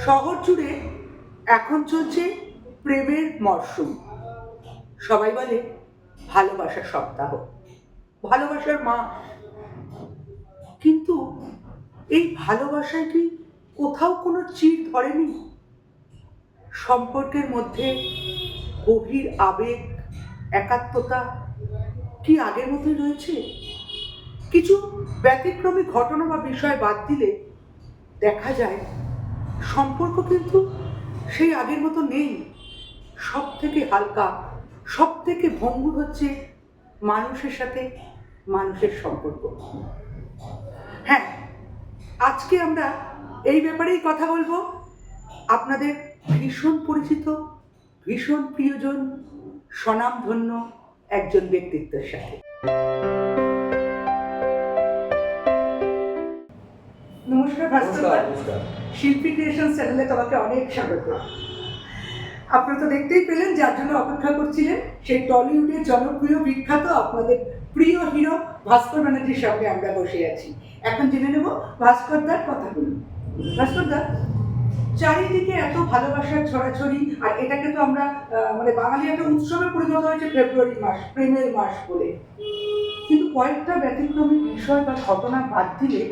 শহর জুড়ে এখন চলছে প্রেমের মরশুম। সবাই বলে ভালোবাসার সপ্তাহ, ভালোবাসার মাস। কিন্তু এই ভালোবাসায় কি কোথাও কোনো চির ধরেনি? সম্পর্কের মধ্যে গভীর আবেগ, একাত্মতা কি আগের মতোই রয়েছে? কিছু ব্যতিক্রমী ঘটনা বা বিষয় বাদ দিলে দেখা যায় সম্পর্ক কিন্তু সেই আগের মতো নেই। সব থেকে হালকা, সব থেকে ভঙ্গুর হচ্ছে মানুষের সাথে মানুষের সম্পর্ক। হ্যাঁ, আজকে আমরা এই ব্যাপারেই কথা বলবো আপনাদের ভীষণ পরিচিত, ভীষণ প্রিয়জন, স্বনামধন্য একজন ব্যক্তিত্বের সাথে। নমস্কার ভাস্কর, শিল্পী ক্রিয়েশন চ্যানেলে তোমাকে অনেক স্বাগত। আপনারা তো দেখতেই পেলেন যার জন্য অপেক্ষা করছিলেন, সেই টলিউডের জনপ্রিয় বিখ্যাত আপনাদের প্রিয় হিরো ভাস্কর ব্যানার্জির সঙ্গে আমরা বসে আছি। এখন জেনে নেব ভাস্করদার কথাগুলো। ভাস্করদা, চারিদিকে এত ভালোবাসার ছড়াছড়ি, আর এটাকে তো আমরা মানে বাঙালি একটা উৎসবে পরিণত হয়েছে ফেব্রুয়ারি মাস, প্রেমের মাস বলে। কিন্তু কয়েকটা ব্যতিক্রমী বিষয় বা ঘটনা বাদ দিলে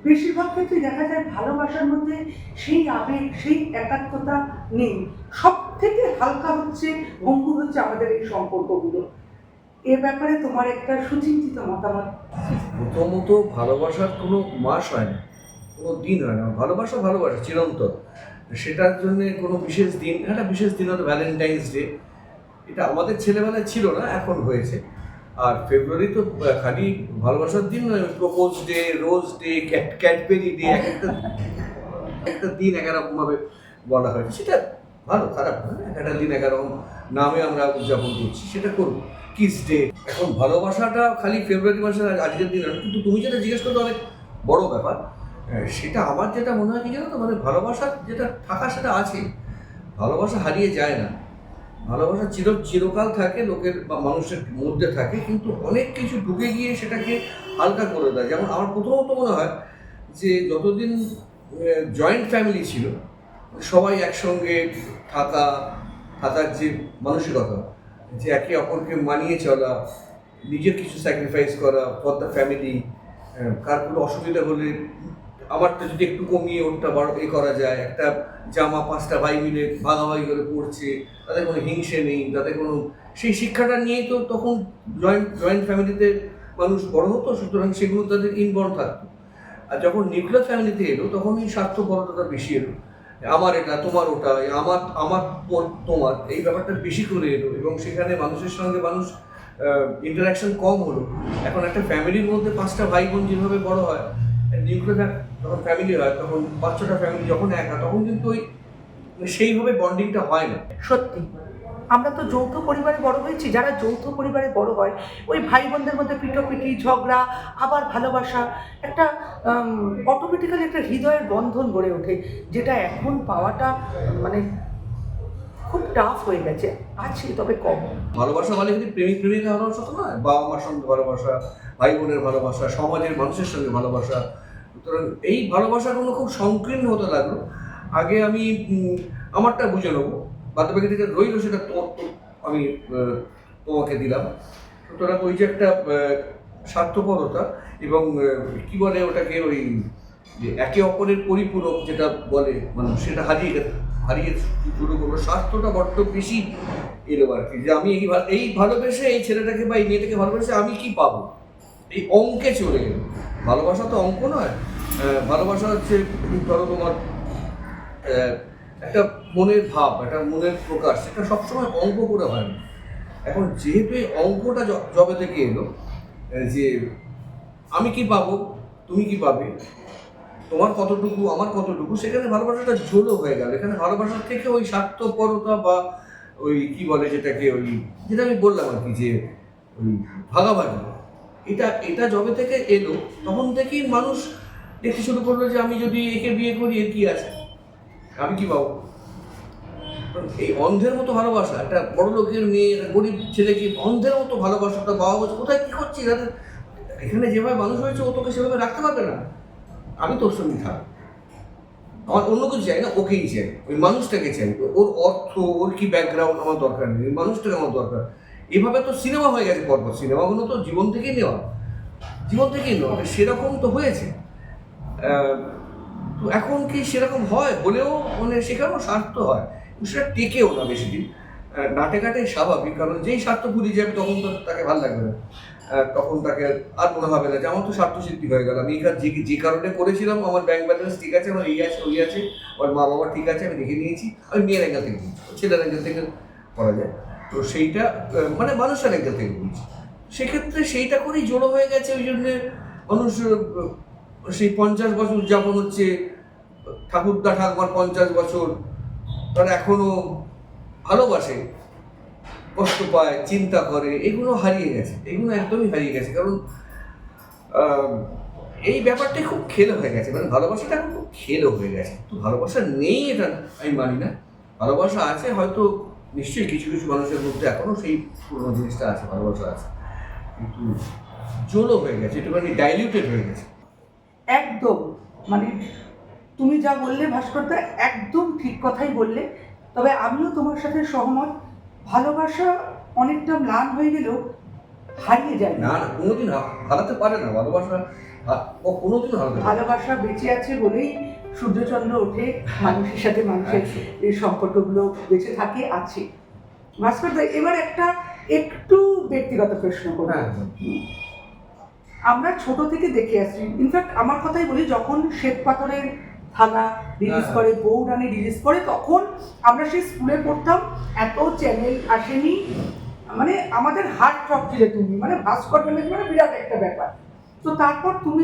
বেশিরভাগ ক্ষেত্রে দেখা যায় ভালোবাসার মধ্যে সেই আবেগ, সেই একাত্মতা নেই। সব থেকে হালকা হচ্ছে, ভঙ্গুর হচ্ছে আমাদের এই সম্পর্কগুলো। এ ব্যাপারে তোমার একটা সুচিন্তিত মতামত। প্রথমত ভালোবাসার কোনো মাস হয় না, কোনো দিন হয় না। ভালোবাসা ভালোবাসা চিরন্তন। সেটার জন্য কোনো বিশেষ দিন, একটা বিশেষ দিন হয়তো ভ্যালেন্টাইন্স ডে, এটা আমাদের ছেলেবেলায় ছিল না, এখন হয়েছে। আর ফেব্রুয়ারি তো খালি ভালোবাসার দিন নয়, propose day, rose day, Cadbury day, একটা দিন এক রকমভাবে বলা হয়। সেটা ভালো খারাপ না, একটা দিন এক রকম নামে আমরা উদযাপন করছি, সেটা করবো। Kiss day. এখন ভালোবাসাটা খালি ফেব্রুয়ারি মাসের আজকের দিন নয়, কিন্তু তুমি যেটা জিজ্ঞেস করতে অনেক বড় ব্যাপার। সেটা আমার যেটা মনে হয় কি জানো তো, মানে ভালোবাসা যেটা থাকা সেটা আছে, ভালোবাসা হারিয়ে যায় না। ভালোবাসা চিরকাল থাকে লোকের বা মানুষের মধ্যে থাকে, কিন্তু অনেক কিছু ঢুকে গিয়ে সেটাকে হালকা করে দেয়। যেমন আমার প্রথমত মনে হয় যে যতদিন জয়েন্ট ফ্যামিলি ছিল, সবাই একসঙ্গে থাকার যে মানসিকতা, যে একে অপরকে মানিয়ে চলা, নিজের কিছু স্যাক্রিফাইস করা ফর দ্য ফ্যামিলি, কার কোনো অসুবিধা হলে আমারটা যদি একটু কমিয়ে ওরটা বড় করা যায়, একটা জামা 5টা ভাই মিলে ভাগাভাগি করে পড়ছে, তাদের কোনো হিংসে নেই, তাদের কোনো সেই শিক্ষাটা নিয়েই তো তখন জয়েন্ট ফ্যামিলিতে মানুষ বড় হতো, সুতরাং সেগুলো তাদের ইনবর্ন থাকতো। আর যখন নিউক্লিয়ার ফ্যামিলিতে এলো তখন এই স্বার্থপরতাটা বেশি এলো, আমার এটা তোমার ওটা, আমার আমার তোমার, এই ব্যাপারটা বেশি করে এলো, এবং সেখানে মানুষের সঙ্গে মানুষ ইন্টারাকশন কম হলো। এখন একটা ফ্যামিলির মধ্যে 5টা ভাই বোন যেভাবে বড় হয়, নিউক্লিয়ার যখন ফ্যামিলি হয় তখন 5-6টা ফ্যামিলি যখন একা, তখন কিন্তু ওই সেইভাবে বন্ডিংটা হয় না। সত্যি, আমরা তো যৌথ পরিবারে বড় হয়েছি। যারা যৌথ পরিবারে বড় হয়, ওই ভাই বোনদের মধ্যে পিটোপিটি, ঝগড়া, আবার ভালোবাসা, একটা অটোমেটিক্যালি একটা হৃদয়ের বন্ধন গড়ে ওঠে, যেটা এখন পাওয়াটা মানে খুব টাফ হয়ে গেছে। আছে তবে কম। ভালোবাসা মানে কিন্তু প্রেমিক প্রেমিকা ভালোবাসা তো নয়, বাবা মার সঙ্গে ভালোবাসা, ভাই বোনের ভালোবাসা, সমাজের মানুষের সঙ্গে ভালোবাসা। সুতরাং এই ভালোবাসাগুলো খুব সংকীর্ণ হতে লাগলো। আগে আমি আমারটা বুঝে নেবো, বাদ বাকি যেটা রইলো সেটা আমি তোমাকে দিলাম। সুতরাং ওই যে একটা স্বার্থপরতা এবং কি বলে ওটাকে, ওই যে একে অপরের পরিপূরক যেটা বলে মানুষ, সেটা হারিয়ে শুরু করলো। স্বার্থটা বড্ড বেশি এলো আর কি, যে আমি এই ভালোবেসে এই ছেলেটাকে বা এই মেয়েটাকে ভালোবেসে আমি কি পাবো, এই অঙ্কে চলে গেল। ভালোবাসা তো অঙ্ক নয়। ভালোবাসা হচ্ছে ধরো তোমার একটা মনের ভাব, একটা মনের প্রকাশ, সেটা সবসময় অঙ্ক করে হয় না। এখন যেহেতু এই অঙ্কটা জবে থেকে এলো, যে আমি কি পাবো, তুমি কি পাবে, তোমার কতটুকু আমার কতটুকু, সেখানে ভালোবাসাটা জোরও হয়ে গেল। এখানে ভালোবাসার থেকে ওই স্বার্থপরতা বা ওই কি বলে যেটাকে, ওই যেটা আমি বললাম আর কি, যে ওই ভাগাভাগি, এটা যবে থেকে এলো তখন থেকেই মানুষ দেখতে শুরু করলো যে আমি যদি একে বিয়ে করি এর কি আছে, আমি কি পাবো। এই অন্ধের মতো ভালোবাসা, একটা বড় লোকের মেয়ে, একটা গরিব ছেলেকে অন্ধের মতো ভালোবাসাটা, বাবা বলছে কোথায় কি করছিস, এখানে যেভাবে মানুষ হয়েছে ও তোকে সেভাবে রাখতে পারবে না, আমি তোর সঙ্গে থাক। আমার অন্য কিছু চাই না, ওকেই চাই, ওই মানুষটাকে চাই। ওর অর্থ, ওর কি ব্যাকগ্রাউন্ড আমার দরকার নেই, ওই মানুষটাকে আমার দরকার। এভাবে তো সিনেমা হয়ে গেছে পরপর, সিনেমাগুলো তো জীবন থেকেই নেওয়া, সেরকম তো হয়েছে। তো এখন কি সেরকম হয়, হলেও মানে সেখানেও স্বার্থ হয়, সেটা টেকেও না বেশি দিন। নাটে কাটে স্বাভাবিক, কারণ যেই স্বার্থ ভুলে যাবে তখন তো তাকে ভালো লাগবে না, তখন তাকে আর মনে হবে না যে আমার তো স্বার্থ সিদ্ধি হয়ে গেল, আমি যে কারণে করেছিলাম, আমার ব্যাংক ব্যালেন্স ঠিক আছে, আমার এই আছে ওই আছে, আমার মা বাবা ঠিক আছে, আমি দেখে নিয়েছি, আমি মেয়ের অ্যাঙ্গেল থেকে বলছি, ছেলের অ্যাঙ্গেল থেকে করা যায়। তো সেইটা মানে মানুষের অ্যাঙ্গেল থেকে বলছি, সেক্ষেত্রে সেইটা করেই জড়ো হয়ে গেছে। ওই জন্যে মানুষ সেই 50 বছর উদযাপন হচ্ছে, ঠাকুরদা ঠাকুমার 50 বছর, তারা এখনো ভালোবাসে, কষ্ট পায়, চিন্তা করে, এগুলো হারিয়ে গেছে, এগুলো একদমই হারিয়ে গেছে। কারণ এই ব্যাপারটাই খুব খেলো হয়ে গেছে, মানে ভালোবাসাটা এখন খুব খেলো হয়ে গেছে। তো ভালোবাসা নেই এটা আমি মানি না, ভালোবাসা আছে, হয়তো নিশ্চয়ই কিছু কিছু মানুষের মধ্যে এখনো সেই পুরোনো জিনিসটা আছে, ভালোবাসা আছে, কিন্তু জোলো হয়ে গেছে, একটুখানি ডাইলিউটেড হয়ে গেছে। একদম, মানে তুমি যা বললে ভাস্করদা একদম ঠিক কথাই বললে। তবে আমিও তোমার সাথে সহমত, ভালোবাসা অনেকটা ম্লান হয়ে গেলেও হারিয়ে যায় না না, কোনোদিন হারাতে পারে না ভালোবাসা, ও কোনোদিন হারাতে পারে না। ভালোবাসা বেঁচে আছে বলেই সূর্যচন্দ্র ওঠে, মানুষের সাথে মানুষের এই সম্পর্কগুলো বেঁচে থাকে, আছে। ভাস্করদা, এবার একটা একটু ব্যক্তিগত প্রশ্ন করব। আমরা ছোট থেকে দেখে আসছি, ইনফ্যাক্ট আমার কথাই বলি, যখন শ্বেত পাথরের থালা রিলিজ করে, বউরানী রিলিজ করে, তখন আমরা সেই স্কুলে পড়তাম, এত চ্যানেল আসেনি, মানে আমাদের হার্ট থ্রব ছিলে তুমি, মানে ভাস্কর মানে বিরাট একটা ব্যাপার। তো তারপর তুমি,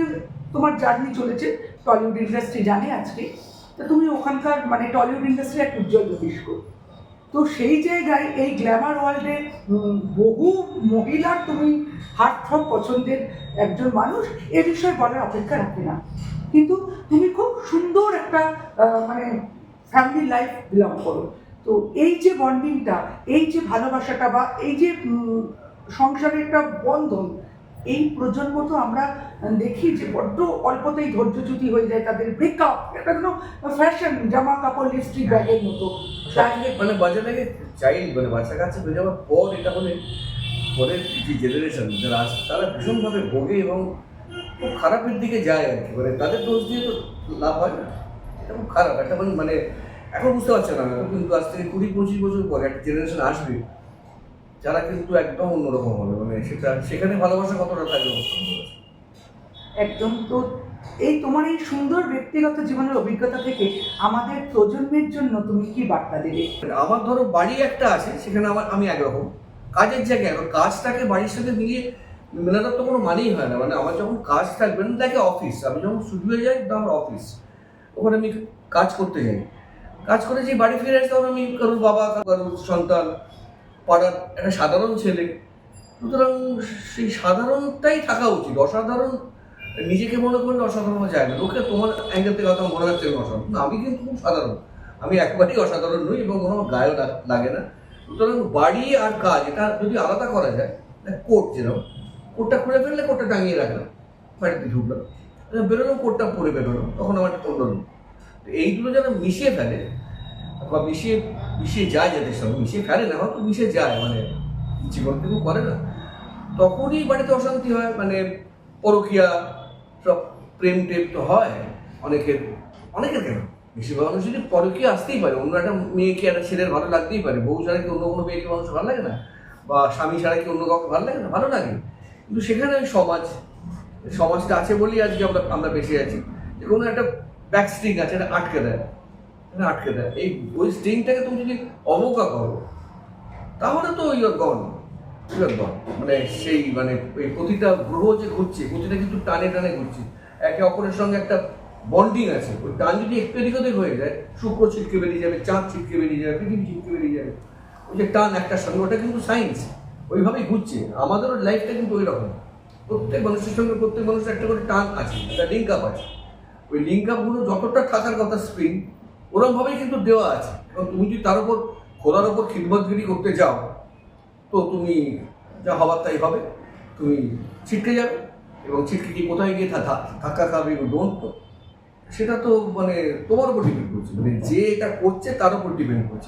তোমার জার্নি চলেছে টলিউড ইন্ডাস্ট্রি জানে আজকে, তো তুমি ওখানকার মানে টলিউড ইন্ডাস্ট্রির এক উজ্জ্বল ভবিষ্যৎ। তো সেই জায়গায় এই গ্ল্যামার ওয়ার্ল্ডে বহু মহিলার তুমি হার্টথ্রব পছন্দের একজন মানুষ, এ বিষয়ে বলার অপেক্ষা রাখে না, কিন্তু তুমি খুব সুন্দর একটা মানে ফ্যামিলি লাইফ বিলং করো। তো এই যে বন্ডিংটা, এই যে ভালোবাসাটা, বা এই যে সংসারের একটা বন্ধন, এই প্রজন্ম তো আমরা দেখি যে বড্ড অল্পতেই ধৈর্যচ্যুতি হয়ে যায়, তাদের ব্রেকআপ একটা কোনো ফ্যাশন, জামা কাপড়, লিপস্টিক, ব্যাগের মতো। মানে বাচ্চা থেকে চাইল্ড, মানে বাচ্চা কাছে হয়ে যাওয়ার পর এটা মানে পরের যে জেনারেশন যারা আসে তারা ভীষণভাবে ভোগে এবং খুব খারাপের দিকে যায় আর কি, মানে তাদের দোষ দিয়ে তো লাভ হয় না, এটা খুব খারাপ একটা মানে এখন বুঝতে পারছে না, কিন্তু আজ থেকে 20-25 বছর পরে একটা জেনারেশন আসবে যারা কিন্তু একদম অন্যরকম হবে, মানে সেখানে ভালোবাসা কতটা থাকবে। একদম। তো এই তোমার এই সুন্দর ব্যক্তিগত জীবনের অভিজ্ঞতা থেকে আমাদের প্রজন্মের জন্য তুমি কি বার্তা দেবে? আমার ধরো বাড়ি একটা আছে, সেখানে আমি একরকম, কাজের জায়গায় এখন কাজটাকে বাড়ির সাথে মিলিয়ে মেলানোর তো কোনো মানেই হয় না। মানে আমার যখন কাজ থাকবে না, দেখে অফিস, আমি যখন স্টুডিওয়ে যাই তখন আমার অফিস, ওখানে আমি কাজ করতে যাই, কাজ করে যে বাড়ি ফিরে আসি তখন আমি কারোর বাবা, কারোর সন্তান, পাড়ার একটা সাধারণ ছেলে। সুতরাং সেই সাধারণটাই থাকা উচিত, অসাধারণ নিজেকে মনে করলে অসাধারণ যায় না, লোকে তোমার অ্যাঙ্গেল থেকে হয়তো মনে হচ্ছে অসাধারণ, না আমি কিন্তু খুব সাধারণ, আমি একবারেই অসাধারণ নই এবং কোনো গায়েও লাগে না। সুতরাং বাড়ি আর কাজ এটা যদি আলাদা করা যায়, কোট যেরকম, কোটটা খুলে ফেললে কোটটা টাঙিয়ে রাখলাম, বাড়িতে ঢুকলাম, বেরোলাম, কোটটা পরে বেরোলাম, তখন আমার একটা অন্য রূপ। তো এইগুলো যেন মিশিয়ে ফেলে বা মিশিয়ে যায় যাদের সঙ্গে, মিশিয়ে ফেলে না, হয়তো মিশে যায়, মানে জীবন কিন্তু করে না, তখনই বাড়িতে অশান্তি হয়, মানে পরকীয়া, সব প্রেম টেপ তো হয় অনেকের কেন, বেশিরভাগ মানুষ যদি পরকীয়া আসতেই পারে, অন্য একটা মেয়েকে একটা ছেলের ভালো লাগতেই পারে, বউ ছাড়া কি অন্য কোনো মেয়েকে মানুষ ভালো লাগে না, বা স্বামী ছাড়া কি অন্য কাউকে ভালো লাগে না, ভালো লাগে। কিন্তু সেখানে ওই সমাজটা আছে বলেই আজকে আমরা বেঁচে আছি, যে কোনো একটা ব্যাক স্ট্রিং আছে, এটা আটকে দেয়, এই ওই স্ট্রিংটাকে তুমি যদি অবজ্ঞা করো তাহলে তো ইউর গন, মানে সেই মানে ওই প্রতিটা গ্রহ যে ঘুরছে, প্রতিটা কিন্তু টানে টানে ঘুরছে, একে অপরের সঙ্গে একটা বন্ডিং আছে, ওই টান যদি একটু এদিক ওদিক হয়ে যায়, শুক্র ছিটকে বেরিয়ে যাবে, চাঁদ ছিটকে বেরিয়ে যাবে, পৃথিবী ছিটকে বেরিয়ে যাবে, ওই যে টান একটার সঙ্গে, ওটা কিন্তু সায়েন্স, ওইভাবেই ঘুরছে। আমাদেরও লাইফটা কিন্তু ওই রকম, প্রত্যেক মানুষের সঙ্গে প্রত্যেক মানুষের একটা করে টান আছে, একটা লিঙ্ক আপ আছে, ওই লিঙ্ক আপগুলো যতটা থাকার কথা স্প্রিং, ওরকমভাবেই কিন্তু দেওয়া আছে। এবং তুমি যদি তার উপর খোলার ওপর খিদমতগিরি করতে যাও, তো তুমি যা হবার তাই হবে, তুমি ছিটকে যাবে, এবং ছিটকে গিয়ে কোথায় গিয়ে ধাক্কা খাবে, ডোন্ট। সেটা তো মানে তোমার উপর ডিপেন্ড করছে, মানে যে এটা করছে তার উপর ডিপেন্ড করছে,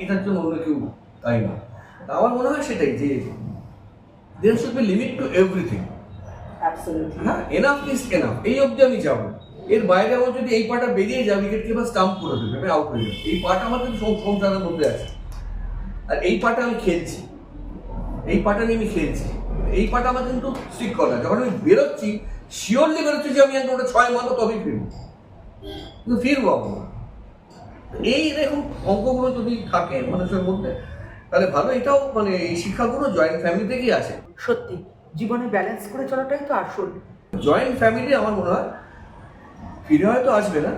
এটার জন্য অন্য কেউ তাই না। আমার মনে হয় সেটাই যে there should be limit to everything. Absolutely. হ্যাঁ, এনাফ ইজ এনাফ, এই অবধি আমি যাবো। এর বাইরে আমার যদি এই পাটা বেরিয়ে যায়, উইকেট কিপার স্টাম্প করে দেবে, আমি আউট হয়ে যাবে। এই পাটা আমার কিন্তু সংসারের মধ্যে আছে, আর এই পাটা আমি খেলছি, এই পাটা নিয়ে আমি খেলছি, এই পাটা আমার কিন্তু স্টিক করা। যখন আমি বেরোচ্ছি শিওরলি বেরোচ্ছি যে আমি একদম ওটা 6 মারবো তবেই ফিরবো, কিন্তু ফিরবো আমরা। এই দেখুন অঙ্কগুলো যদি থাকে মানুষের মধ্যে তাহলে ভালো। এটাও মানে এই শিক্ষাগুলো জয়েন্ট ফ্যামিলি থেকেই আসে। সত্যি জীবনে ব্যালেন্স করে চলাটাই তো আসল। জয়েন্ট ফ্যামিলি আমার মনে হয় ফিরে হয়তো আসবে না,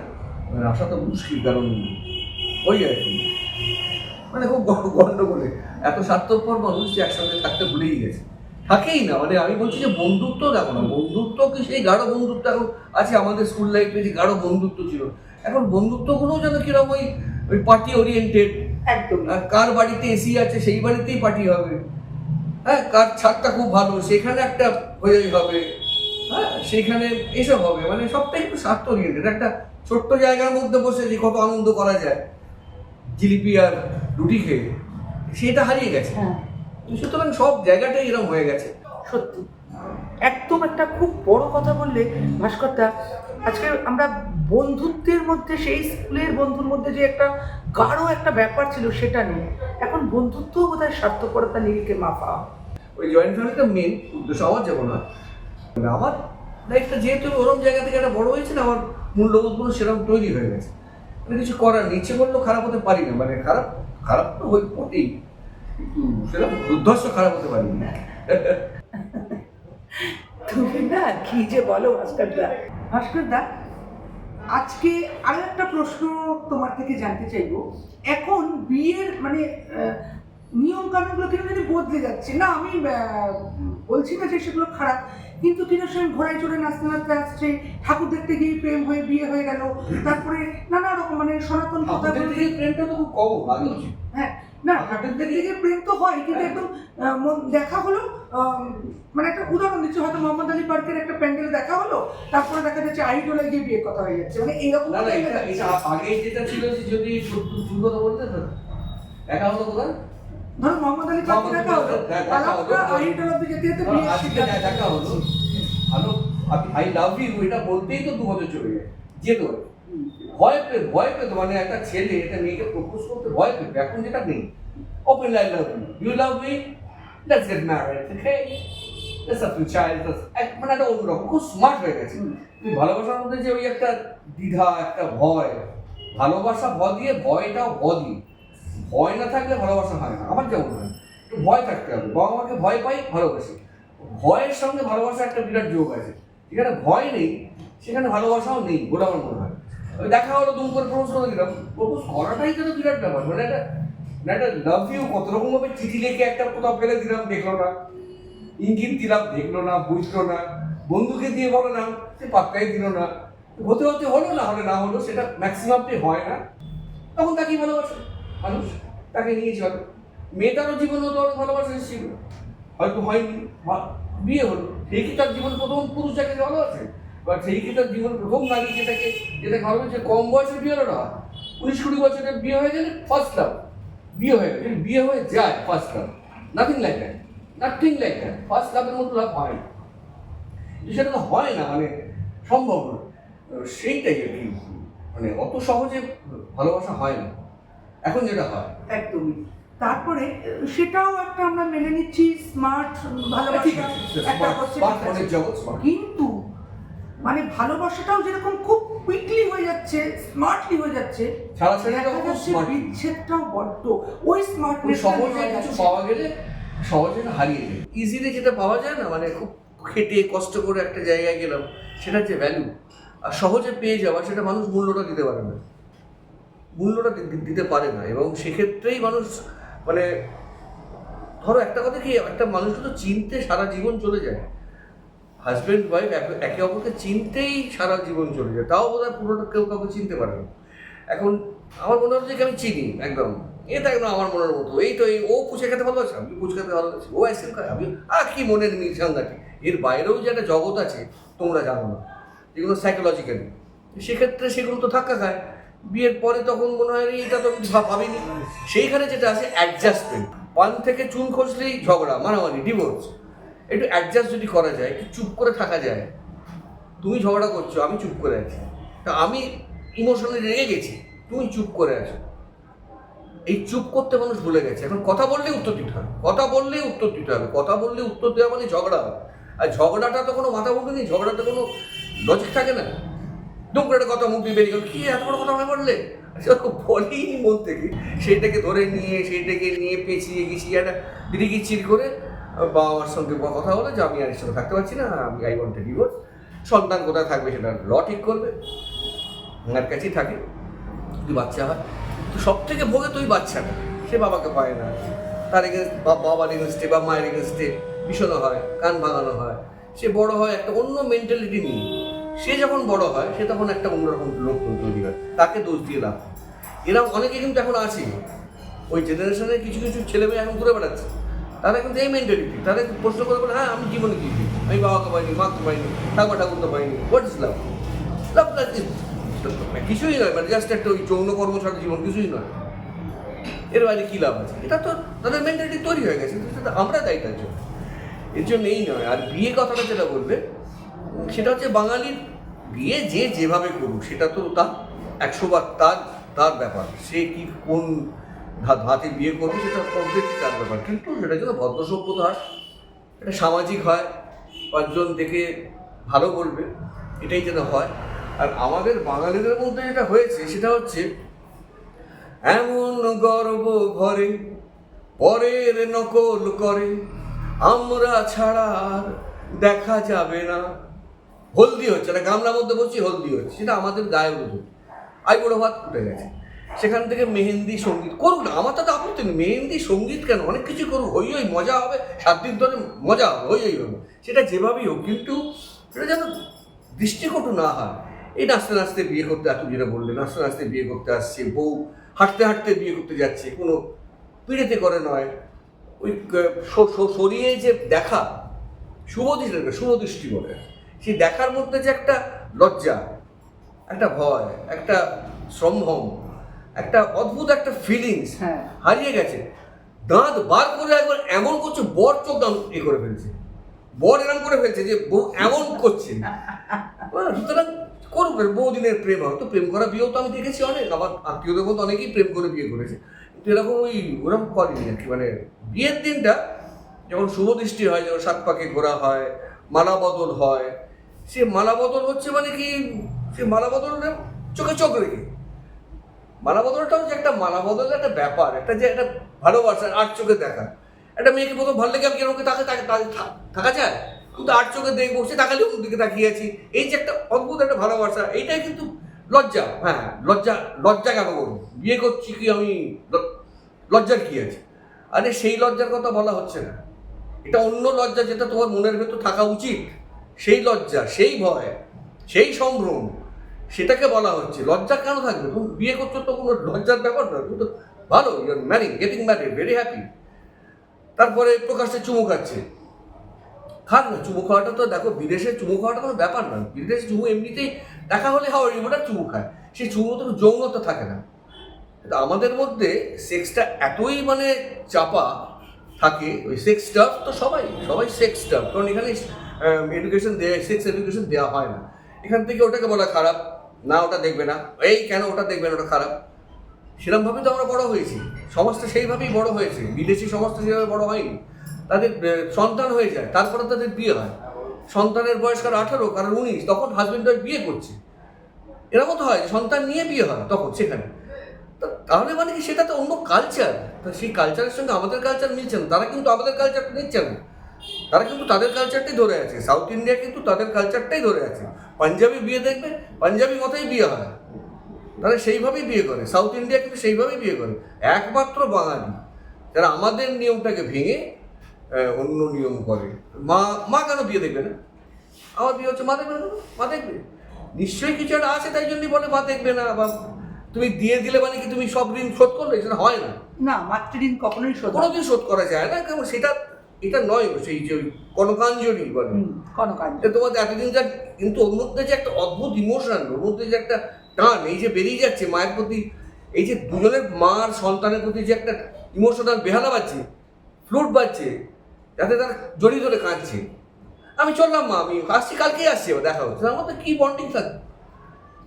মানে আসা তো মুশকিল, কারণ ওই আর কি মানে খুব গন্ডগোলে এত স্বার্থপর মানুষ যে একসঙ্গে থাকতে ভুলেই গেছে, থাকেই না। মানে আমি বলছি যে বন্ধুত্ব দেখো না, বন্ধুত্ব কি সেই গাঢ় বন্ধুত্ব এখন আছে? আমাদের স্কুল লাইফে যে গাঢ় বন্ধুত্ব ছিল, এখন বন্ধুত্বগুলো যেন কিরকম ওই পার্টি ওরিয়েন্টেড। একদম। কার বাড়িতে এসি আছে সেই বাড়িতেই পার্টি হবে, হ্যাঁ, কার ছাদটা খুব ভালো সেখানে একটা হয়ে হবে, হ্যাঁ সেখানে এসব হবে। মানে সবটাই একটু স্বার্থ ওরিয়েন্টেড। একটা ছোট্ট জায়গার মধ্যে বসে যে কত আনন্দ করা যায় জিলিপি আর রুটি খেয়ে, সেটা হারিয়ে গেছে। হ্যাঁ, সুতরাং সব জায়গাটাই এরকম হয়ে গেছে। সত্যি একদম একটা খুব বড় কথা বললে ভাস্করদা। আজকে আমরা বন্ধুত্বের মধ্যে সেই স্কুলের বন্ধুর মধ্যে যে একটা গাঢ় একটা ব্যাপার ছিল সেটা নেই। এখন বন্ধুত্বও বোধহয় স্বার্থপরতা নিরিখে মাপা। ওই জয়েন্ট ফ্যামিলিটা মেন উদ্দেশ্য আমার যেমন না, আমার লাইফটা যেহেতু ওরকম জায়গা থেকে একটা বড় হয়েছে না, আমার মূল্যবোধগুলো সেরকম তৈরি হয়ে গেছে। মানে কিছু করার নিচে বললেও খারাপ হতে পারি না, মানে খারাপ তো হতেই, কিন্তু সেরকম দুর্ধর্ষ খারাপ হতে পারি না। তুমি না কি যে বলো ভাস্করদা, আজকে আরো একটা প্রশ্ন তোমার থেকে জানতে চাইবো। এখন বিয়ের মানে নিয়ম কানুনগুলো কিরকম জানি বদলে যাচ্ছে না। আমি বলছি না যে সেগুলো খারাপ, কিন্তু কিনা সময় ঘোড়ায় চড়ে নাচতে নাচতে আসছে, ঠাকুর দেখতে গিয়ে প্রেম হয়ে বিয়ে হয়ে গেল, তারপরে নানা রকম মানে সনাতন কথা বলতে প্রেমটা তো খুব কম আগে। হ্যাঁ, না ঠাকুর দেখতে গিয়ে প্রেম তো হয়, কিন্তু একদম দেখা হলো, মানে একটা উদাহরণ দিচ্ছি, হয়তো মোহাম্মদ আলী পার্কের একটা প্যান্ডেল দেখা হলো, তারপরে দেখা যাচ্ছে আইডলে গিয়ে বিয়ে কথা হয়ে যাচ্ছে, মানে এইরকম। না না, এটা আগে যেটা ছিল যে যদি সত্যি কথা বলতে দেখা হলো কোথায়, ধরো মোহাম্মদ আলী পার্কে দেখা হলো, আলাপটা আইডল অব্দি যেতে যেতে বিয়ে আজকে দেখা হলো, হ্যালো আই লাভ ইউ, এটা বলতেই তো 2 বছর চলে যায়, যেত ভয় পেত। মানে একটা ছেলে একটা মেয়েকে প্রপোজ করতে ভয় পেত, এখন যেটা নেই, open I love you love me, let's get married, okay, let's have two child, মানে একটা অন্যরকম খুব স্মার্ট হয়ে গেছে। তুই ভালোবাসার মধ্যে যে ওই একটা দ্বিধা, একটা ভয়, ভালোবাসা দিয়ে ভয়টাও দিয়ে, ভয় না থাকলে ভালোবাসা হয় না আমার যেমন হয়। একটু ভয় থাকতে হবে, বাবা মাকে ভয় পাই ভালোবাসি, ভয়ের সঙ্গে ভালোবাসা একটা বিরাট যোগ আছে। যেখানে ভয় নেই সেখানে ভালোবাসাও নেই বলে আমার মনে হয়। ওই দেখা হলো দুম করে প্রপোজ করে দিলাম, প্রপোজ করাটাই তো বিরাট ব্যাপার। মানে একটা লাভ ইউ কত রকম ভাবে চিঠি লিখে একটা কোথাও ফেলে দিলাম, দেখলো না, ইঙ্গিত দিলাম, দেখলো না, বুঝলো না, বন্ধুকে দিয়ে বলো না, সে পাত্তাই দিল না, হতে হলো, না হলে না হলো, সেটা ম্যাক্সিমামটাই হয় না। তখন তাকেই ভালোবাসে মানুষ, তাকে নিয়ে চলে। মেয়েটারও জীবন হতো অনেক ভালোবাসা ছিল, হয়তো হয়নি, বিয়ে হলো, সেই কি তার জীবন প্রথম পুরুষ যাকে ভালোবাসে, বা সেই কি তার জীবন প্রথম নারী যেটাকে ভালোবাসে। কম বয়সে বিয়ে হলো না, 19-20 বছরের বিয়ে হয়ে গেলে ফার্স্ট লাভ, বিয়ে হয়ে গেলে বিয়ে হয়ে যায় first love, nothing like that, first লাভের মতো লাভ হয় না, সেটা তো হয় না, মানে সম্ভব না। সেইটাই আর কি, মানে অত সহজে ভালোবাসা হয় না এখন যেটা হয়। একদমই। তারপরে সেটাও একটা আমরা মেনে নিচ্ছি, স্মার্ট ভালোবাসা একটা হচ্ছে, কিন্তু মানে ভালোবাসাটাও যেরকম খুব কুইকলি হয়ে যাচ্ছে, স্মার্টলি হয়ে যাচ্ছে, বিচ্ছেদটাও বড্ড ওই স্মার্টনেস, সহজে কিছু পাওয়া গেলে সহজে হারিয়ে যায়, ইজিলি যেটা পাওয়া যায় না, মানে খুব খেটে কষ্ট করে একটা জায়গায় গেলাম, সেটার যে ভ্যালু আর সহজে পেয়ে যাওয়া, সেটা মানুষ মূল্যটা দিতে পারে না, এবং সেক্ষেত্রেই মানুষ মানে ধরো একটা কথা কি, একটা মানুষকে তো চিনতে সারা জীবন চলে যায়, হাজব্যান্ড ওয়াইফ একে অপরকে চিনতেই সারা জীবন চলে যায়, তাও বোধহয় পুরোটা কেউ কাউকে চিনতে পারে না। এখন আমার মনে হচ্ছে যে আমি চিনি একদম, এটা একদম আমার মনের মতো, ও পুচে খেতে ভালোবাসে, আমি পুচে খেতে ভালোবাসি, ও আইসক্রিম খায়, আমি কি মনের মিল সাংঘাতিক। এর বাইরেও যে একটা জগৎ আছে তোমরা জানো না, যেগুলো সাইকোলজিক্যালি, সেক্ষেত্রে সেগুলো তো ধাক্কা খায়। বিয়ের পরে তখন মনে হয় এটা তো ভাবিনি। সেইখানে যেটা আছে অ্যাডজাস্টমেন্ট, পান থেকে চুন খসলেই ঝগড়া, মারামারি, ডিভোর্স। একটু অ্যাডজাস্ট যদি করা যায়, একটু চুপ করে থাকা যায়। তুমি ঝগড়া করছো, আমি চুপ করে আছি, তা আমি ইমোশনালি রেগে গেছি, তুমি চুপ করে আছো। এই চুপ করতে মানুষ ভুলে গেছে। এখন কথা বললেই উত্তর দিতে হবে, কথা বললেই উত্তর দিতে হবে, কথা বললে উত্তর দেওয়া মানে ঝগড়া হবে। আর ঝগড়াটা তো কোনো মাথা মুখে নেই, ঝগড়াতে কোনো লজিক থাকে না। দুম করে একটা কথা মুখ দিয়ে বেরিয়ে গেল, কি এত বড় কথা মনে করলে, বলেই মন থেকে সেইটাকে ধরে নিয়ে সেইটাকে নিয়ে পেঁচিয়ে গেছি একটা গিরিগিচির করে বাবা মার সঙ্গে কথা হলো যে আমি আর এর সঙ্গে থাকতে পারছি না, আমি আই ওয়ান্ট এ ডিভোর্স। সন্তান কোথায় থাকবে সেটা ল ঠিক করবে, মায়ের কাছেই থাকে। যদি বাচ্চা হয় তো সব থেকে ভোগে তো ওই বাচ্চাটা, সে বাবাকে পায় না, তার এগেনস্ট বাবার এগেনস্টে বা মায়ের এগেনস্টে ভীষণ হয়, কান ভাঙানো হয়। সে বড় হয় একটা অন্য মেন্টালিটি নিয়ে। সে যখন বড় হয় সে তখন একটা অন্যরকম লোক তৈরি হয়, তাকে দোষ দিয়ে লাভ। এরকম অনেকে কিন্তু এখন আছে, ওই জেনারেশনের কিছু কিছু ছেলেমেয়ে এখন ঘুরে বেড়াচ্ছে, তারা কিন্তু এই মেন্টালিটি। তারা প্রশ্ন করে বলে, হ্যাঁ আমি জীবনে কি আমি বাবাকে পাইনি, মাকে পাইনি, ঠাকুর তো পাইনি, হোয়াট ইজ লাভ? লাভ কিছুই নয়, মানে জাস্ট একটা ওই যৌন কর্ম ছাড়া জীবন কিছুই নয়। এর বাইরে কী লাভ আছে? এটা তো তাদের মেন্টালিটি তৈরি হয়ে গেছে, সেটা আমরা দায়ী তার জন্য। এর জন্য এই নয়। আর বিয়ে কথাটা যেটা বলবে সেটা হচ্ছে বাঙালির বিয়ে যে যেভাবে করুক সেটা তো তার 100বার তার ব্যাপার। সে কি কোন ধাতে বিয়ে করবে সেটা কমপ্লিটলি তার ব্যাপার। কিন্তু সেটা যেন ভদ্র সভ্যতা হয়, এটা সামাজিক হয়, 5 জন দেখে ভালো বলবে, এটাই যেন হয়। আর আমাদের বাঙালিদের মধ্যে যেটা হয়েছে সেটা হচ্ছে এমন গর্ব ভরে পরের নকল করে, আমরা ছাড়া আর দেখা যাবে না। হলদি হচ্ছে না, গামলার মধ্যে বসছি হলদি হচ্ছে, সেটা আমাদের গায়ে হলুদ। আইবুড়ো ভাত উঠে গেছে, সেখান থেকে মেহেন্দি সঙ্গীত করুক না, আমার তাতে আপত্তি নেই। মেহেন্দি সঙ্গীত কেন, অনেক কিছু করুক, হই হই মজা হবে, 7 দিন ধরে মজা হবে, হই হবে, সেটা যেভাবেই হোক। কিন্তু সেটা যেন দৃষ্টিকটু না হয়। এই নাচতে নাচতে বিয়ে করতে, এত যেটা বললে নাচতে নাচতে বিয়ে করতে আসছে, বউ হাঁটতে হাঁটতে বিয়ে করতে যাচ্ছে, কোনো পিড়েতে করে নয়। ওই সরিয়ে যে দেখা, শুভদৃষ্টি বলে, সেই দেখার মধ্যে যে একটা লজ্জা, একটা ভয়, একটা সম্ভ্রম, একটা অদ্ভুত একটা ফিলিংস হারিয়ে গেছে। দাঁত বার করে একবার এমন করছে, বর চোখ দাম এ করে ফেলছে, বর এরম করে ফেলছে যে বউ এমন করছে। সুতরাং করবে, বহুদিনের প্রেম, হয়তো প্রেম করা বিয়েও তো আমি দেখেছি অনেক, আমার আত্মীয়দের মধ্যে অনেকেই প্রেম করে বিয়ে করেছে, কিন্তু এরকম ওরকম করেনি আর কি। মানে বিয়ের দিনটা যখন শুভদৃষ্টি হয়, যখন 7 পাকে ঘোরা হয়, মালা বদল হয়, সে মালা বদল হচ্ছে মানে কি, সে মালা বদল চোখে চোখ রেখে, মালা বদলটাও যে একটা মালা বদলের একটা ব্যাপার, একটা যে একটা ভালোবাসা, 8 চোখে দেখা। একটা মেয়েকে প্রথম ভালো লেগে আমি কেরমকে তাকে থাকা যায়, কিন্তু 8 চোখে দেখবো, সে তাকালে ওর দিকে তাকিয়ে আছি, এই যে একটা অদ্ভুত একটা ভালোবাসা, এইটাই কিন্তু লজ্জা। হ্যাঁ, লজ্জা কেন করবো? বিয়ে করছি কি আমি, লজ্জার কি আছে? আরে সেই লজ্জার কথা বলা হচ্ছে না, এটা অন্য লজ্জা, যেটা তোমার মনের ভেতর থাকা উচিত। সেই লজ্জা, সেই ভয়, সেই সম্ভ্রম, সেটাকে বলা হচ্ছে। লজ্জা কেন থাকবে? তুমি বিয়ে করছো তো কোনো লজ্জার ব্যাপার না, তুমি তো ভালো, your ম্যারিং, getting married, very happy. তারপরে প্রকাশ্যে চুমু খাচ্ছে, খাক না, চুমু খাওয়াটা তো দেখো, বিদেশে চুমু খাওয়াটা কোনো ব্যাপার না। বিদেশে চুমু এমনিতেই দেখা হলে হাওয়া রিমোটার চুমু খায়, সেই চুমু তো যৌনতা থাকে না। আমাদের মধ্যে সেক্সটা এতই মানে চাপা থাকে, ওই সেক্স স্টাফ তো সবাই সেক্স স্টাফ, কারণ এখানে এডুকেশন দেওয়া, সেক্স এডুকেশন দেওয়া হয় না। এখান থেকে ওটাকে বলা খারাপ, না ওটা দেখবে না, এই কেন ওটা দেখবে না, ওটা খারাপ। সেরকমভাবেই তো আমরা বড় হয়েছি, সমাজটা সেইভাবেই বড় হয়েছে। বিদেশি সমাজটা সেভাবে বড় হয়নি। তাদের সন্তান হয়ে যায়, তারপরে তাদের বিয়ে হয়, সন্তানের বয়স কারো 18, কারো 19, তখন হাজবেন্ড ওয়াইফ বিয়ে করছে। এরকম তো হয়, সন্তান নিয়ে বিয়ে হয় তখন সেখানে। তাহলে মানে কি, সেটা তো অন্য কালচার। তো সেই কালচারের সঙ্গে আমাদের কালচার মিলছে না। তারা কিন্তু আমাদের কালচারটা নিচ্ছে না, তারা কিন্তু তাদের কালচারটাই ধরে আছে। সাউথ ইন্ডিয়া কিন্তু তাদের কালচারটাই ধরে আছে। পাঞ্জাবি বিয়ে দেখবে, পাঞ্জাবি মতেই বিয়ে হয়, তারা সেইভাবেই বিয়ে করে। সাউথ ইন্ডিয়া কিন্তু সেইভাবেই বিয়ে করে। একমাত্র বাঙালি যারা আমাদের নিয়মটাকে ভেঙে অন্য নিয়ম করে। মা কেন বিয়ে দেখবে না? আমার বিয়ে হচ্ছে, মা দেখবে না? মা দেখবে, নিশ্চয়ই কিছু একটা আছে, তাই জন্যই বলে মা দেখবে না। বা তুমি দিয়ে দিলে মানে কি তুমি সব ঋণ শোধ করলে? সেটা হয় না, না, মাতৃঋণ কখনোই কোনোদিন শোধ করা যায় না। কারণ সেটা এটা নয় সেই যে কনকাঞ্জলি বলে কনকাঞ্জলি তোমাদের এতদিন যা, কিন্তু ওর মধ্যে যে একটা অদ্ভুত ইমোশন, ওর মধ্যে যে একটা টান এই যে বেরিয়ে যাচ্ছে মায়ের প্রতি, এই যে দুজনের মার সন্তানের প্রতি যে একটা ইমোশনাল বেহালা বাজছে, ফ্লুট বাজছে, যাতে তারা জড়িয়ে ধরে কাঁদছে। আমি চললাম মা, আমি আসছি, কালকেই আসছি, দেখা হচ্ছে, আমার মধ্যে কী বন্ডিং থাকে,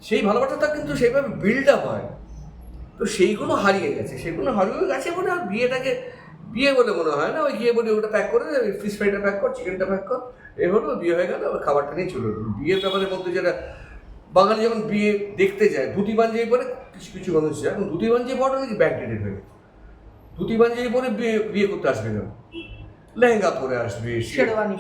সেই ভালোবাসাটা কিন্তু সেইভাবে বিল্ড আপ হয়। তো সেইগুলো হারিয়ে গেছে, সেগুলো হারিয়ে গেছে বলে আর বিয়েটাকে বিয়ে বলে মনে হয় না। ওই গিয়ে বলে ওটা প্যাক করে, ফিশ ফ্রাইটা প্যাক কর, চিকেনটা প্যাক কর, এ হলো বিয়ে হয়ে গেল, ওই খাবারটা নিয়ে চলে গেল। বিয়ের ব্যাপারের মধ্যে যেটা বাঙালি যখন বিয়ে দেখতে যায়, ধুতি পাঞ্জাবি পরে কিছু কিছু মানুষ যায়, এখন ধুতি পাঞ্জাবি পরে নাকি ব্যাকডেটেড হয়ে গেছে। ধুতি পাঞ্জাবি পরে বিয়ে করতে আসবে কেন, লেহেঙ্গা পরে আসবে,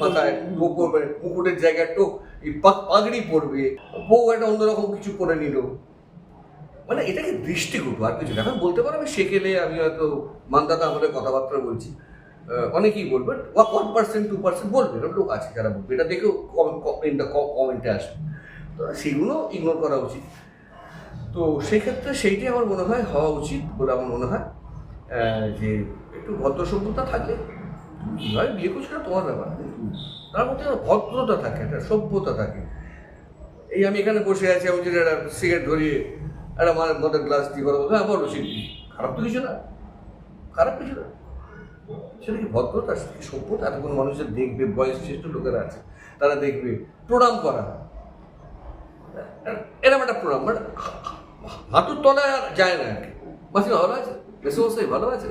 মাথায় পরবে, মুকুটের জায়গায় তো এই পাগড়ি পরবে, বউ একটা অন্যরকম কিছু পরে নিল, মানে এটাকে দৃষ্টিকটু আর কিছু। এখন বলতে পারো আমি সেকেলে, আমি হয়তো মান্দাতা আমাদের কথাবার্তা বলছি, অনেকেই বলবে, 1% 2% বলবে, এরকম লোক আছে যারা বলবে, এটা দেখেও কমেন্টে আসবে, তো সেগুলো ইগনোর করা উচিত। তো সেক্ষেত্রে সেইটাই আমার মনে হয় হওয়া উচিত বলে আমার মনে হয়, যে একটু ভদ্র সভ্যতা থাকলে কীভাবে বিয়ে করছে না তোমার ব্যাপার, তার মধ্যে ভদ্রতা থাকে, একটা সভ্যতা থাকে। এই আমি এখানে বসে আছি, আমি যদি একটা সিগারেট ধরিয়ে একটা মদের গ্লাস দিয়ে কথা বলতে, হ্যাঁ বলো, সে খারাপ তো কিছু না, খারাপ কিছু না, সেটা কি ভদ্রতা, সেটা কি সভ্যতা? এতক্ষণ মানুষের দেখবে, বয়সজ্যেষ্ঠ লোকেরা আছে, তারা দেখবে, প্রণাম করা, এরকম একটা প্রণাম, মানে হাঁটুর তলায় আর যায় না আর কি। মাসিমা ভালো আছে, মেসোমশাই ভালো আছে,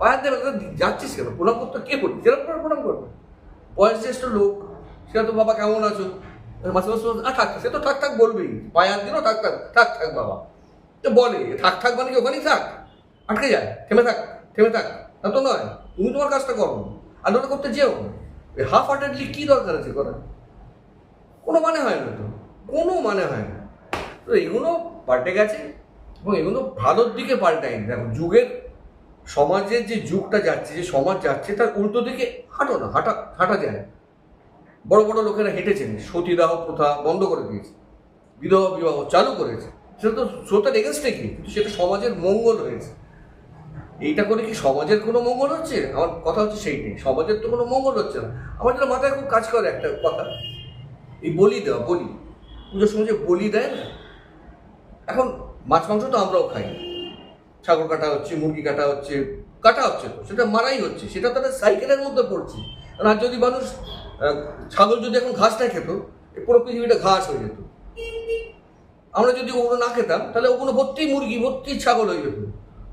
পায়ের দেবে, যাচ্ছিস কেন, প্রণাম করতে কে করবি, যেরকম করে প্রণাম করবে, বয়সজ্যেষ্ঠ লোক, সেটা তো বাবা কেমন আছো, মাসিমা থাক, সে তো থাক থাক বলবেই, পায়ে হাত দিলেও থাক থাক থাক থাক বাবা, তো বলে থাক থাক মানে কি ওখানেই থাক, আটকে যায়, থেমে থাক থেমে থাক, তা তো নয়, তুমি তোমার কাজটা করো, আর ওটা করতে যেও, ওই হাফ হার্টেডলি কী দরকার আছে করার, কোনো মানে হয় না, তো কোনো মানে হয় না। তো এগুলো পাল্টে গেছে, এবং এগুলো ভালোর দিকে পাল্টায়নি। দেখো যুগের, সমাজের যে যুগটা যাচ্ছে, যে সমাজ যাচ্ছে, তার উল্টো দিকে হাঁটো না, হাঁটা যায়। বড় বড় লোকেরা হেঁটেছেন, সতীদাহ প্রথা বন্ধ করে দিয়েছে, বিধবা বিবাহ চালু করেছে, সেটা তো স্রোতের এগেনস্টে কি, কিন্তু সেটা সমাজের মঙ্গল হয়েছে। এইটা করে কি সমাজের কোনো মঙ্গল হচ্ছে? আমার কথা হচ্ছে সেইটাই, সমাজের তো কোনো মঙ্গল হচ্ছে না। আমার যেন মাথায় খুব কাজ করে একটা কথা, এই বলি দেওয়া, বলি পুজোর সময় যে বলি দেয় না, এখন মাছ মাংস তো আমরাও খাই, ছাগল কাটা হচ্ছে, মুরগি কাটা হচ্ছে তো সেটা মারাই হচ্ছে, সেটা তো একটা সাইকেলের মধ্যে পড়ছে। আর যদি মানুষ, ছাগল যদি এখন ঘাস না খেত, পুরো পৃথিবীটা ঘাস হয়ে যেত। আমরা যদি ওগুলো না খেতাম, তাহলে ওগুলো ভর্তি মুরগি, ভর্তি ছাগল হয়ে যেত,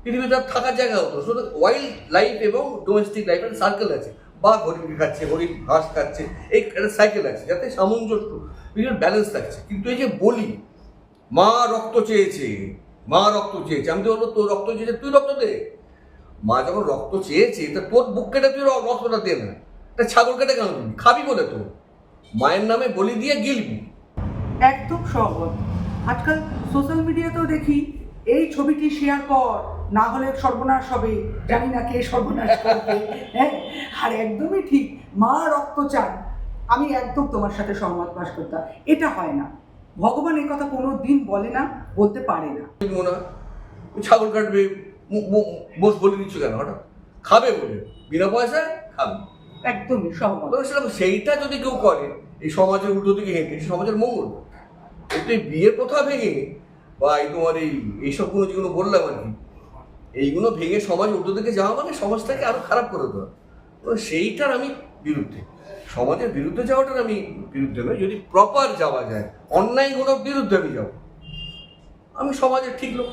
পৃথিবীটা থাকার জায়গা হতো। শুধু ওয়াইল্ড লাইফ এবং ডোমেস্টিক লাইফের সার্কেল আছে, বাঘ হরিণ খাচ্ছে, হরিণ ঘাস খাচ্ছে, এই একটা সাইকেল আছে, যাতে সামঞ্জস্য, বিভিন্ন ব্যালেন্স থাকছে। কিন্তু এই যে বলি, মা রক্ত চেয়েছে, মা রক্ত চেয়েছে, আমি তো বলবো তোর রক্ত চেয়েছে, তুই রক্ত দে। মা যখন রক্ত চেয়েছে, তা তোর বুক কেটে তুই রক্তটা দে না, তা ছাগল কেটে কেন দিবি, খাবি বলে তো, মায়ের নামে বলি দিয়ে গিলবি। একদম সহজ। আজকাল সোশ্যাল মিডিয়াতেও দেখি, এই ছবিটি শেয়ার কর, না হলে সর্বনাশ হবে, জানি না কে সর্বনাশ করবে। হ্যাঁ, আর একদমই ঠিক, মা রক্ত চান, আমি একদম তোমার সাথে সহমত বাস করতাম, এটা হয় না। ভগবান এই কথা কোনো দিন বলে না, বলতে পারে না। মনে হয় ছাগল কাটবে, বস বলে দিচ্ছ কেন, হঠাৎ খাবে বলে, বিনা পয়সায় খাবে, একদমই সহমত। সেইটা যদি কেউ করে, এই সমাজের উল্টো দিকে হেঁটে, সমাজের মঙ্গল। কিন্তু এই বিয়ের প্রথা ভেঙে, বা এই তোমার এইসব কোনো যেগুলো বললাম আর কি, এইগুলো ভেঙে সমাজ উল্টো দিকে যাওয়া মানে সমাজটাকে আরো খারাপ করে দেওয়া। তো সেইটার আমি বিরুদ্ধে, সমাজের বিরুদ্ধে যাওয়াটার আমি বিরুদ্ধে নয়। যদি প্রপার যাওয়া যায়, অন্যায়গুলোর বিরুদ্ধে আমি যাবো, আমি সমাজের ঠিক লোক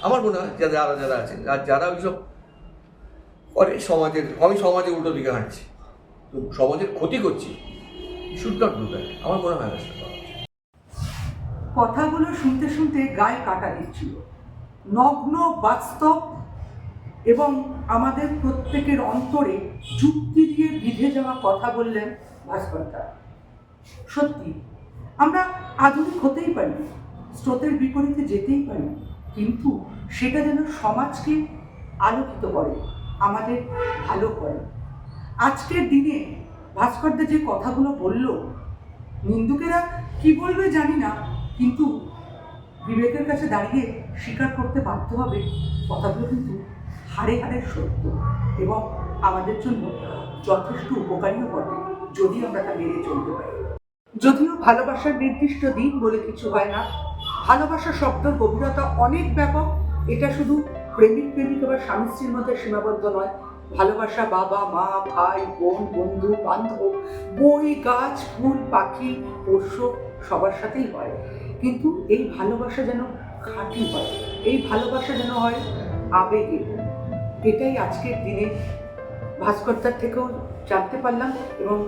আমার মনে হয়, যারা আছে, আর যারা ওইসব করে সমাজের, আমি সমাজের উল্টো দিকে হাঁটছি, তো সমাজের ক্ষতি করছি, শুড নট ডু দ্যাট, আমার মনে হয় না সেটা। কথাগুলো শুনতে শুনতে গায়ে কাটা দিচ্ছিল, নগ্ন বাস্তব এবং আমাদের প্রত্যেকের অন্তরে যুক্তি দিয়ে বিধে যাওয়া কথা বললেন ভাস্করদা। সত্যি আমরা আধুনিক হতেই পারি, স্রোতের বিপরীতে যেতেই পারি, কিন্তু সেটা যেন সমাজকে আলোকিত করে, আমাদের ভালো করে। আজকের দিনে ভাস্করদা যে কথাগুলো বলল, নিন্দুকেরা কি বলবে জানি না, কিন্তু বিবেকের কাছে দাঁড়িয়ে স্বীকার করতে বাধ্য হবে, কথাগুলো কিন্তু হাড়ে হাড়ে সত্য এবং আমাদের জন্য যথেষ্ট উপকারীও বটে যদি আমরা তা মেনে চলতে পারি। যদিও ভালোবাসার নির্দিষ্ট দিন বলে কিছু হয় না, ভালোবাসা শব্দের গভীরতা অনেক ব্যাপক। এটা শুধু প্রেমিক প্রেমিকা বা স্বামী স্ত্রীর মধ্যে সীমাবদ্ধ নয়। ভালোবাসা বাবা মা ভাই বোন বন্ধু বান্ধব বই গাছ ফুল পাখি পোষ্য সবার সাথেই হয়। কিন্তু এই ভালোবাসা যেন খাঁটি হয়, এই ভালোবাসা যেন হয় আবেগে। এটাই আজকের দিনে ভাস্কর্তার থেকেও জানতে পারলাম এবং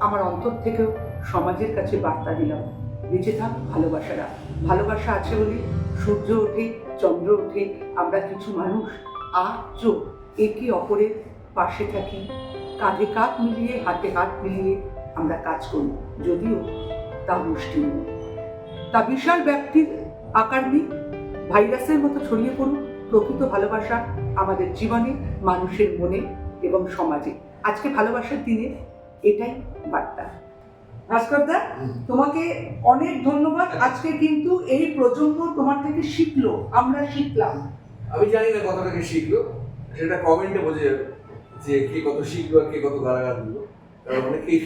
আমার অন্তর থেকেও সমাজের কাছে বার্তা দিলাম। বেঁচে থাক ভালোবাসারা। ভালোবাসা আছে বলে সূর্য ওঠে চন্দ্র ওঠে, আমরা কিছু মানুষ আজও একে অপরের পাশে থাকি, কাঁধে কাঁধ মিলিয়ে হাতে হাত মিলিয়ে আমরা কাজ করি, যদিও তা মুষ্টিমেয়। তা বিশাল ব্যক্তির আকার নিয়ে ভাইরাসের মতো ছড়িয়ে পড়ুক প্রকৃত ভালোবাসা আমাদের জীবনে, মানুষের মনে এবং সমাজে। আজকে ভালোবাসার দিনে এটাই বার্তা। ভাস্করদা, তোমাকে অনেক ধন্যবাদ। আজকে কিন্তু এই প্রজন্ম তোমার থেকে শিখলো, আমরা শিখলাম। আমি জানি না কতটা কি শিখলো, সেটা কমেন্টে বোঝা যাবে যে কে কত শিখলো আর কে কত গালাগাল দিল। কারণ অনেকেই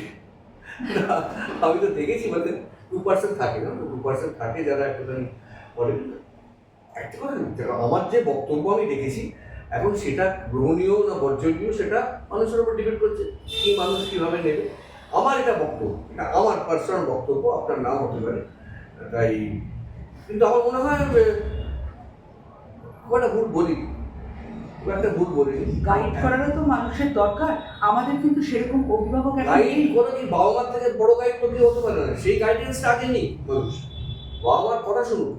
আমি তো দেখেছি, মানে 2% থাকে না, 2% থাকে যারা একটুখানি বলে। একটা কথা আমার যে বক্তব্য আমি দেখেছি, এখন সেটা গ্রহণীয় না বর্জনীয় সেটা মানুষের উপর ডিপেন্ড করছে, কি মানুষ কীভাবে নেবে। আমার এটা বক্তব্য, এটা আমার পার্সোনাল বক্তব্য, আপনার নাও হতে পারে। তাই কিন্তু আমার মনে হয় খুব একটা ভুল বলিনি, খুব একটা ভুল বলিনি। গাইড করারও তো মানুষের দরকার, আমাদের কিন্তু সেরকম অভিভাবক গাইড করে কি বাবা মার থেকে বড় গাইড তো কেউ হতে পারে না, সেই গাইডেন্সটা আগে নেই মানুষ। বাবা মার কথা শুনুন,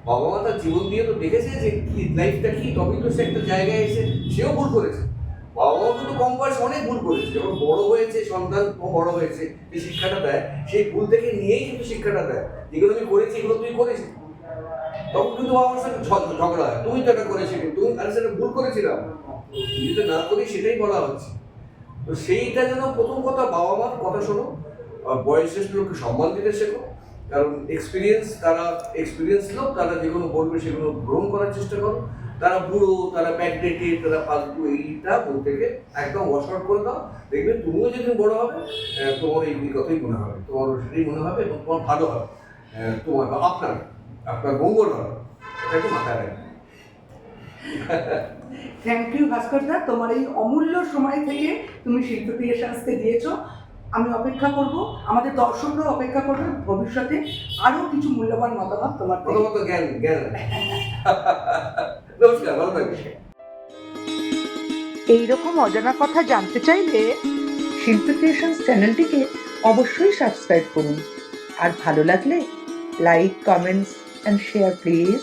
বাবা মা তার জীবন দিয়ে তো দেখেছে যে কি লাইফটা কি, তবেই তো সে একটা জায়গায় এসে সেও ভুল করেছে। বাবা মা কিন্তু কম বয়সে অনেক ভুল করেছে, যখন বড় হয়েছে সন্তান বড় হয়েছে যে শিক্ষাটা দেয়, সেই ভুল থেকে নিয়েই কিন্তু শিক্ষাটা দেয়। যেগুলো আমি করেছি এগুলো তুই করেছিস, তখন কিন্তু বাবা মার সাথে ঝগড়া হয়, তুমি তো এটা করেছিলে, তুমি আরে সেটা ভুল করেছিলাম, যেটা না করি সেটাই বলা হচ্ছে। তো সেইটা যেন প্রথম কথা বাবা মার কথা শোনো, বয়োজ্যেষ্ঠ লোককে সম্মান দিতে শেখো। কারণ তারা এক্সপিরিয়েন্স লোক, তারা যেগুলো বলবে সেগুলো গ্রহণ করার চেষ্টা করো। তারা বুড়ো, তারা ব্যাকডেটেড, তারা ফালতু, এইটা বলতে থেকে একদম ওয়াশ আউট করে দাও। দেখবে তুমিও যেদিন বড় হবে তোমার এই কথাই মনে হবে, তোমার সেটাই মনে হবে এবং তোমার ভালো হবে, তোমার বা আপনার মঙ্গল হবে, এটা একটু মাথায় রাখবে। থ্যাংক ইউ ভাস্করদা, তোমার এই অমূল্য সময় থেকে তুমি শিল্পী ক্রিয়েশনসকে দিয়েছো। আমি অপেক্ষা করব, আমাদের দর্শকরাও অপেক্ষা করবে ভবিষ্যতে আরো কিছু মূল্যবান মতামত তোমার থেকে। প্রথমত জ্ঞান। নমস্কার, ভালো থাকবে। এইরকম অজানা কথা জানতে চাইলে শিল্পী ক্রিয়েশনস চ্যানেলটিকে অবশ্যই সাবস্ক্রাইব করুন, আর ভালো লাগলে like comments and share please.